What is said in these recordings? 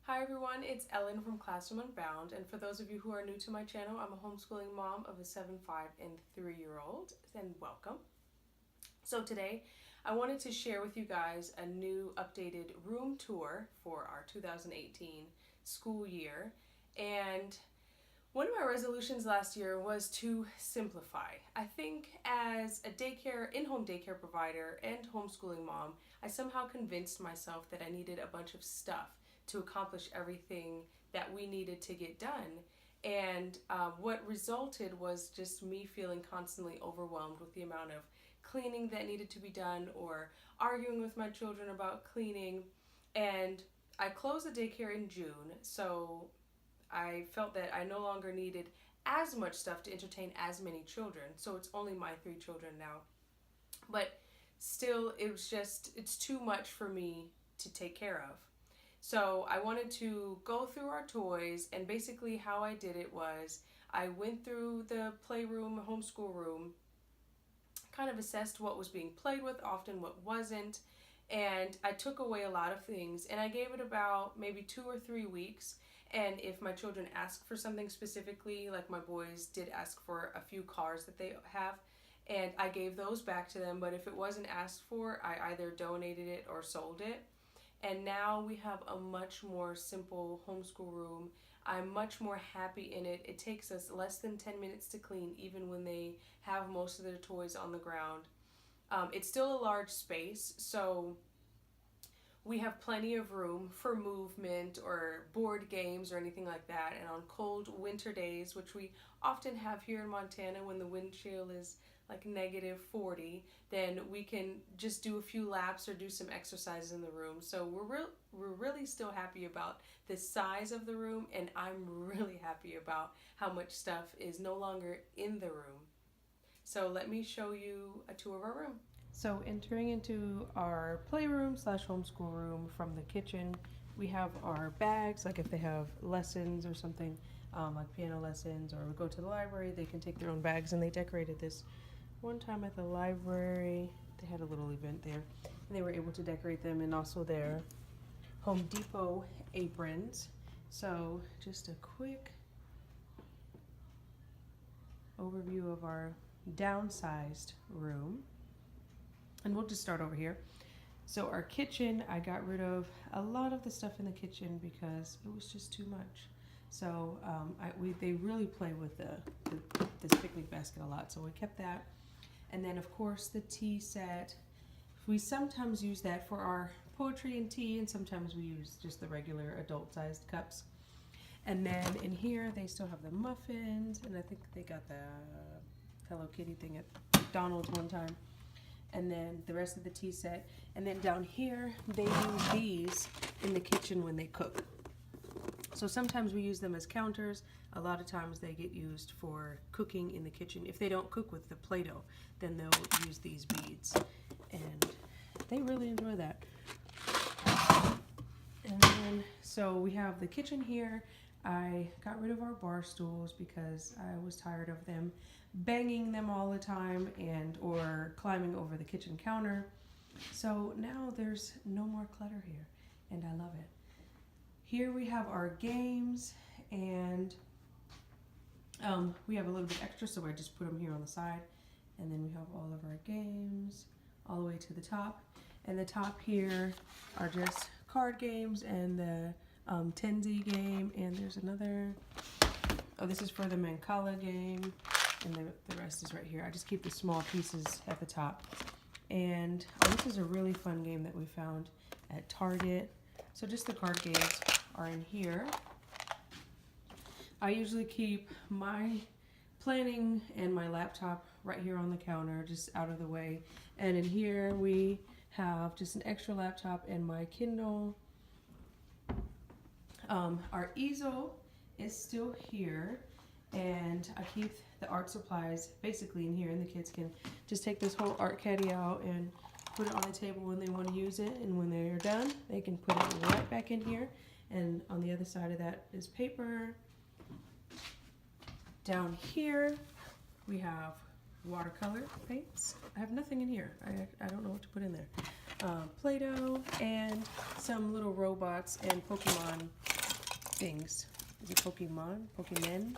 Hi everyone, it's Ellen from Classroom Unbound, and for those of you who are new to my channel, I'm a homeschooling mom of a 7, 5, and 3-year-old, and welcome. So today, I wanted to share with you guys a new updated room tour for our 2018 school year, and one of my resolutions last year was to simplify. I think as a in-home daycare provider and homeschooling mom, I somehow convinced myself that I needed a bunch of stuff to accomplish everything that we needed to get done. And what resulted was just me feeling constantly overwhelmed with the amount of cleaning that needed to be done or arguing with my children about cleaning. And I closed the daycare in June, so I felt that I no longer needed as much stuff to entertain as many children. So it's only my 3 children now. But still, it's too much for me to take care of. So I wanted to go through our toys, and basically how I did it was I went through the playroom, homeschool room, kind of assessed what was being played with, often what wasn't, and I took away a lot of things, and I gave it about maybe 2 or 3 weeks. And if my children asked for something specifically, like my boys did ask for a few cars that they have, and I gave those back to them, but if it wasn't asked for, I either donated it or sold it. And now we have a much more simple homeschool room. I'm much more happy in it. It takes us less than 10 minutes to clean, even when they have most of their toys on the ground. It's still a large space, so we have plenty of room for movement or board games or anything like that. And on cold winter days, which we often have here in Montana when the wind chill is like -40, then we can just do a few laps or do some exercise in the room. So we're really still happy about the size of the room, and I'm really happy about how much stuff is no longer in the room. So let me show you a tour of our room. So entering into our playroom slash homeschool room from the kitchen, we have our bags, like if they have lessons or something, like piano lessons, or we go to the library, they can take their own bags. And they decorated this one time at the library. They had a little event there, and they were able to decorate them, and also their Home Depot aprons. So just a quick overview of our downsized room. And we'll just start over here. So our kitchen, I got rid of a lot of the stuff in the kitchen because it was just too much. So they really play with this picnic basket a lot, so we kept that. And then of course the tea set. We sometimes use that for our poetry and tea, and sometimes we use just the regular adult-sized cups. And then in here they still have the muffins, and I think they got the Hello Kitty thing at McDonald's one time. And then the rest of the tea set. And then down here, they use these in the kitchen when they cook. So sometimes we use them as counters. A lot of times they get used for cooking in the kitchen. If they don't cook with the Play-Doh, then they'll use these beads. And they really enjoy that. And then, so we have the kitchen here. I got rid of our bar stools because I was tired of them banging them all the time or climbing over the kitchen counter. So now there's no more clutter here, and I love it. Here we have our games, and we have a little bit extra, so I just put them here on the side. And then we have all of our games all the way to the top. And the top here are just card games and the Tenzi game, and there's another, this is for the Mancala game, and the rest is right here. I just keep the small pieces at the top. And this is a really fun game that we found at Target. So just the card games are in here. I usually keep my planning and my laptop right here on the counter, just out of the way. And in here we have just an extra laptop and my Kindle. Our easel is still here, and I keep the art supplies basically in here, and the kids can just take this whole art caddy out and put it on the table when they want to use it, and when they're done they can put it right back in here. And on the other side of that is paper. Down here we have watercolor paints. I have nothing in here. I don't know what to put in there. Play-Doh, and some little robots and Pokemon things. Is it Pokemon? Pokemon?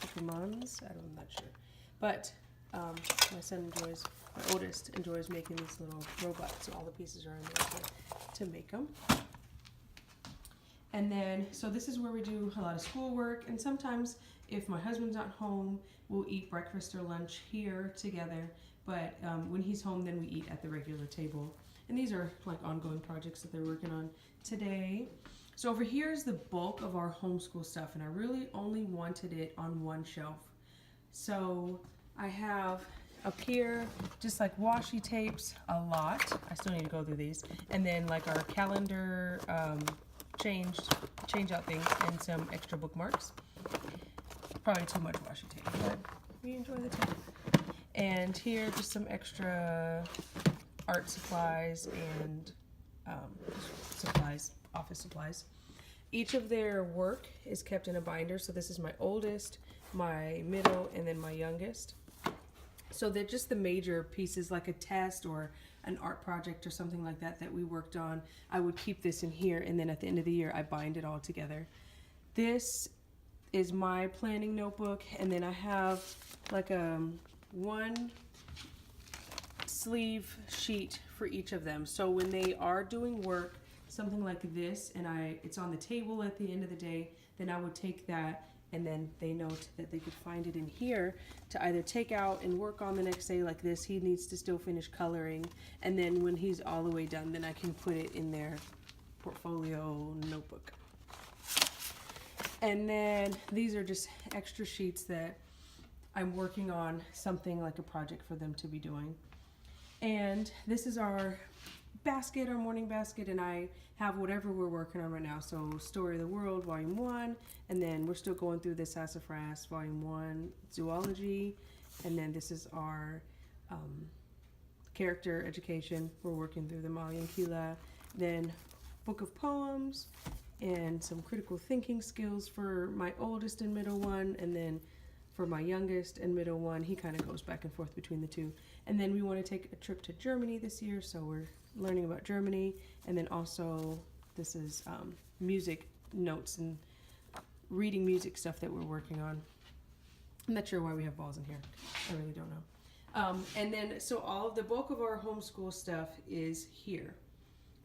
Pokemons? I'm not sure. But my oldest enjoys making these little robots, so all the pieces are in there to make them. And then, so this is where we do a lot of schoolwork, and sometimes if my husband's not home, we'll eat breakfast or lunch here together, but when he's home, then we eat at the regular table. And these are like ongoing projects that they're working on today. So over here is the bulk of our homeschool stuff, and I really only wanted it on one shelf. So I have up here just like washi tapes, a lot. I still need to go through these. And then like our calendar change out things, and some extra bookmarks. Probably too much washi tape, but we enjoy the tape. And here just some extra art supplies and supplies, office supplies. Each of their work is kept in a binder. So this is my oldest, my middle, and then my youngest. So they're just the major pieces, like a test or an art project or something like that that we worked on. I would keep this in here, and then at the end of the year I bind it all together. This is my planning notebook, and then I have like a one sleeve sheet for each of them. So when they are doing work, something like this, and it's on the table at the end of the day, then I would take that, and then they note that they could find it in here to either take out and work on the next day. Like this, he needs to still finish coloring, and then when he's all the way done, then I can put it in their portfolio notebook. And then these are just extra sheets that I'm working on, something like a project for them to be doing. And this is our basket, our morning basket, and I have whatever we're working on right now. So Story of the World, Volume 1, and then we're still going through the Sassafras, Volume 1, Zoology, and then this is our character education. We're working through the Molly and Keela, then Book of Poems, and some critical thinking skills for my oldest and middle one, and then for my youngest and middle one, he kind of goes back and forth between the two. And then we want to take a trip to Germany this year, so we're learning about Germany. And then also, this is music notes and reading music stuff that we're working on. I'm not sure why we have balls in here. I really don't know. And then, so all of the bulk of our homeschool stuff is here.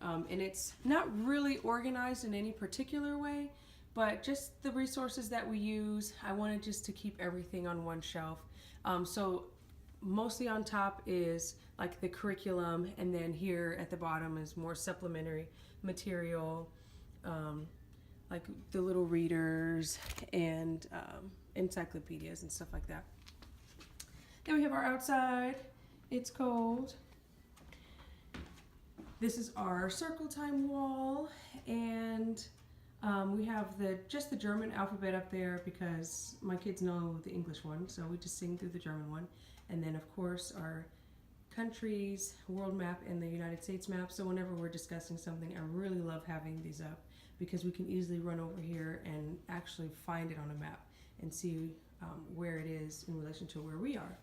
And it's not really organized in any particular way, but just the resources that we use, I wanted just to keep everything on one shelf. So mostly on top is like the curriculum, and then here at the bottom is more supplementary material, like the little readers and encyclopedias and stuff like that. Then we have our outside. It's cold. This is our circle time wall, and we have just the German alphabet up there because my kids know the English one, so we just sing through the German one. And then of course our countries, world map, and the United States map. So whenever we're discussing something, I really love having these up because we can easily run over here and actually find it on a map and see where it is in relation to where we are.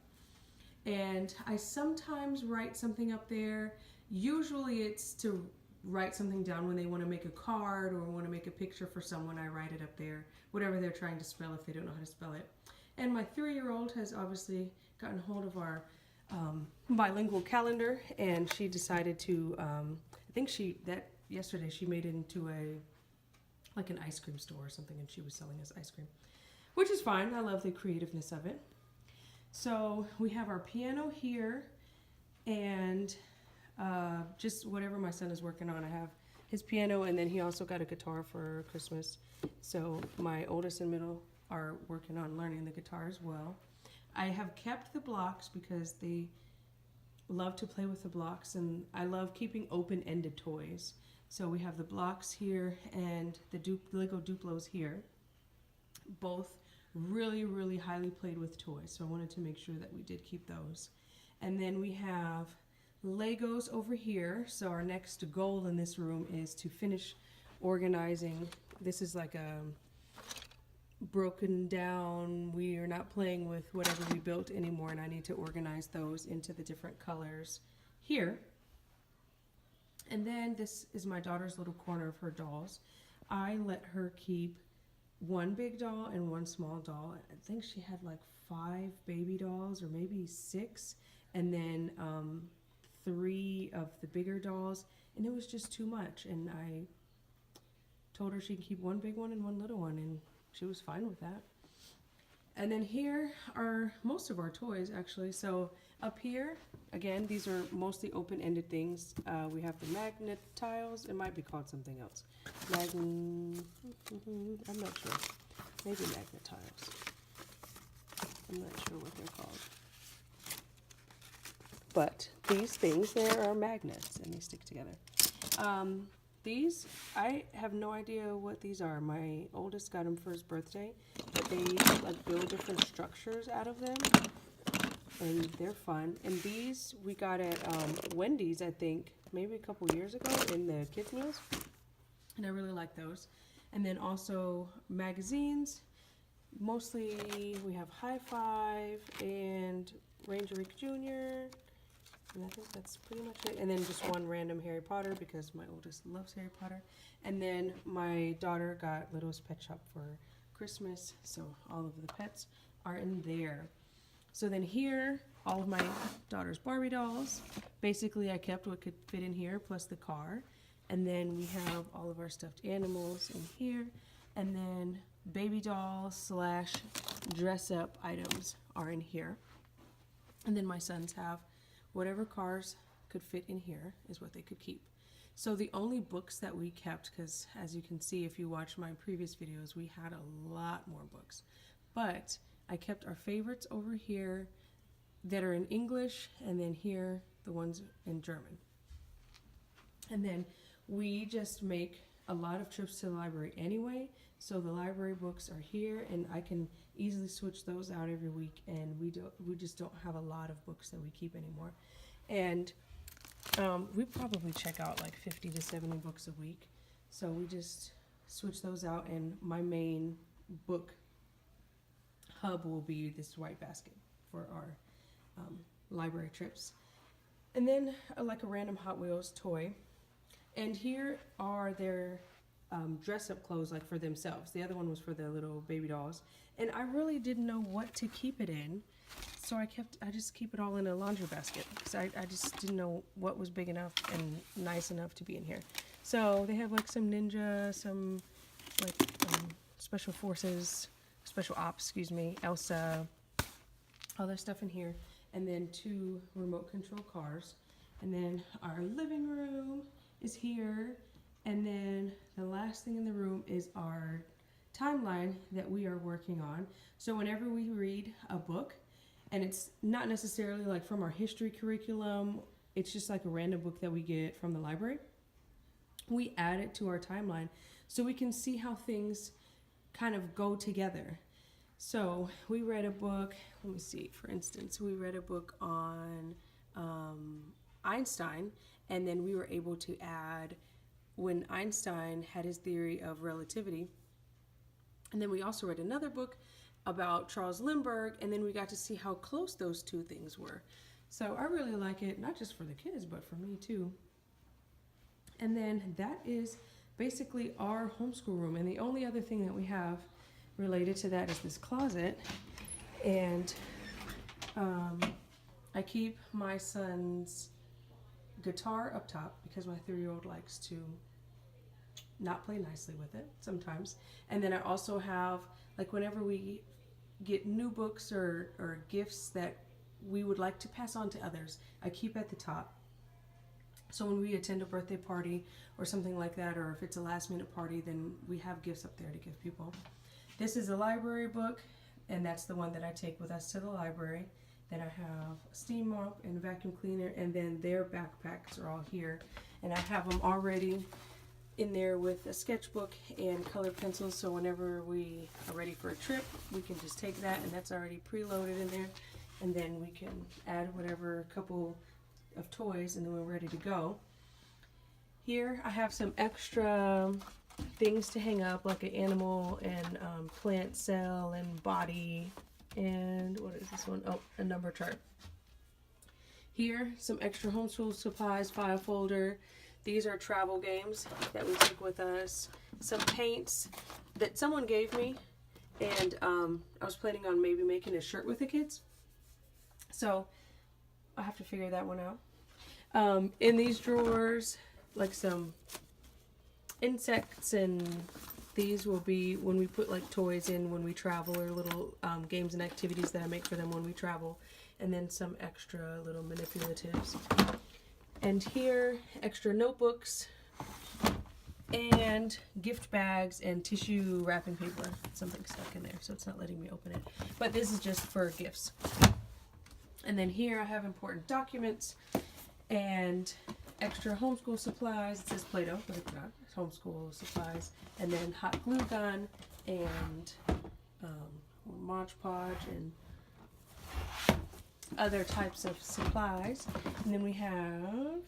And I sometimes write something up there. Usually it's to write something down when they want to make a card or want to make a picture for someone. I write it up there, whatever they're trying to spell if they don't know how to spell it. And my 3-year-old has obviously gotten hold of our bilingual calendar, and she decided to, I think yesterday she made it into like an ice cream store or something, and she was selling us ice cream, which is fine. I love the creativeness of it. So we have our piano here, and just whatever my son is working on. I have his piano, and then he also got a guitar for Christmas. So my oldest and middle are working on learning the guitar as well. I have kept the blocks because they love to play with the blocks, and I love keeping open-ended toys. So we have the blocks here and the Lego Duplos here. Both really, really highly played with toys. So I wanted to make sure that we did keep those. And then we have Legos over here. So our next goal in this room is to finish organizing. This is like a broken down, we are not playing with whatever we built anymore, and I need to organize those into the different colors here. And then this is my daughter's little corner of her dolls. I let her keep one big doll and one small doll. I think she had like 5 baby dolls or maybe 6, and then 3 of the bigger dolls, and it was just too much. And I told her she can keep one big one and one little one, and she was fine with that. And then here are most of our toys, actually. So up here, again, these are mostly open-ended things. We have the magnet tiles. It might be called something else. I'm not sure. Maybe magnet tiles. I'm not sure what they're called. But these things, there are magnets, and they stick together. These, I have no idea what these are. My oldest got them for his birthday, but they like build different structures out of them, and they're fun. And these we got at Wendy's, I think, maybe a couple years ago in the kids' meals, and I really like those. And then also magazines. Mostly we have High Five and Ranger Rick Jr., and I think that's pretty much it. And then just one random Harry Potter because my oldest loves Harry Potter. And then my daughter got Little's Pet Shop for Christmas, so all of the pets are in there. So then here, all of my daughter's Barbie dolls. Basically, I kept what could fit in here, plus the car. And then we have all of our stuffed animals in here. And then baby doll / dress-up items are in here. And then my sons have whatever cars could fit in here is what they could keep. So the only books that we kept, because as you can see if you watch my previous videos, we had a lot more books. But I kept our favorites over here that are in English, and then here the ones in German. And then we just make a lot of trips to the library anyway, so the library books are here, and I can easily switch those out every week, and we just don't have a lot of books that we keep anymore. And we probably check out like 50 to 70 books a week, so we just switch those out, and my main book hub will be this white basket for our library trips. And then like a random Hot Wheels toy. And here are their dress-up clothes, like for themselves. The other one was for the little baby dolls. And I really didn't know what to keep it in, so I just keep it all in a laundry basket, because I just didn't know what was big enough and nice enough to be in here. So they have like some ninja, some like special forces, special ops, excuse me, Elsa, all that stuff in here. And then 2 remote control cars. And then our living room is here. And then the last thing in the room is our timeline that we are working on. So whenever we read a book, and it's not necessarily like from our history curriculum, it's just like a random book that we get from the library, we add it to our timeline so we can see how things kind of go together. So we read a book, let me see, for instance, we read a book on Einstein, and then we were able to add when Einstein had his theory of relativity. And then we also read another book about Charles Lindbergh, and then we got to see how close those 2 things were. So I really like it, not just for the kids, but for me too. And then that is basically our homeschool room. And the only other thing that we have related to that is this closet. And I keep my son's guitar up top because my 3-year-old likes to not play nicely with it sometimes. And then I also have, like, whenever we get new books or gifts that we would like to pass on to others, I keep at the top. So when we attend a birthday party or something like that, or if it's a last minute party, then we have gifts up there to give people. This is a library book, and that's the one that I take with us to the library. Then I have a steam mop and a vacuum cleaner, and then their backpacks are all here. And I have them already in there with a sketchbook and colored pencils, so whenever we are ready for a trip, we can just take that, and that's already preloaded in there. And then we can add whatever couple of toys, and then we're ready to go. Here I have some extra things to hang up, like an animal and plant cell and body, and what is this one? Oh, a number chart. Here, some extra homeschool supplies, file folder, These are travel games that we take with us. Some paints that someone gave me, and I was planning on maybe making a shirt with the kids. So I have to figure that one out. In these drawers, like some insects, and these will be when we put like toys in when we travel, or little games and activities that I make for them when we travel. And then some extra little manipulatives. And here, extra notebooks and gift bags and tissue wrapping paper. Something stuck in there, so it's not letting me open it. But this is just for gifts. And then here I have important documents and extra homeschool supplies. It says Play-Doh, but it's not. It's homeschool supplies. And then hot glue gun and Mod Podge and other types of supplies. And then we have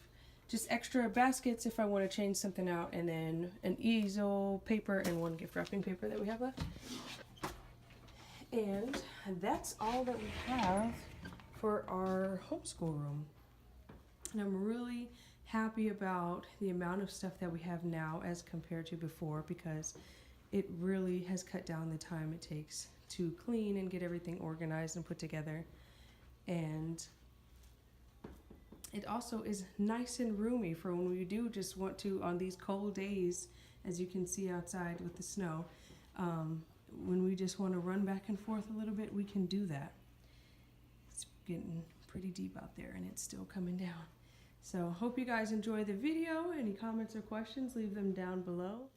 just extra baskets if I want to change something out, and then an easel, paper, and one gift wrapping paper that we have left. And that's all that we have for our homeschool room. And I'm really happy about the amount of stuff that we have now as compared to before, because it really has cut down the time it takes to clean and get everything organized and put together. And it also is nice and roomy for when we do just want to, on these cold days, as you can see outside with the snow, when we just want to run back and forth a little bit, we can do that. It's getting pretty deep out there and it's still coming down. So hope you guys enjoy the video. Any comments or questions, leave them down below.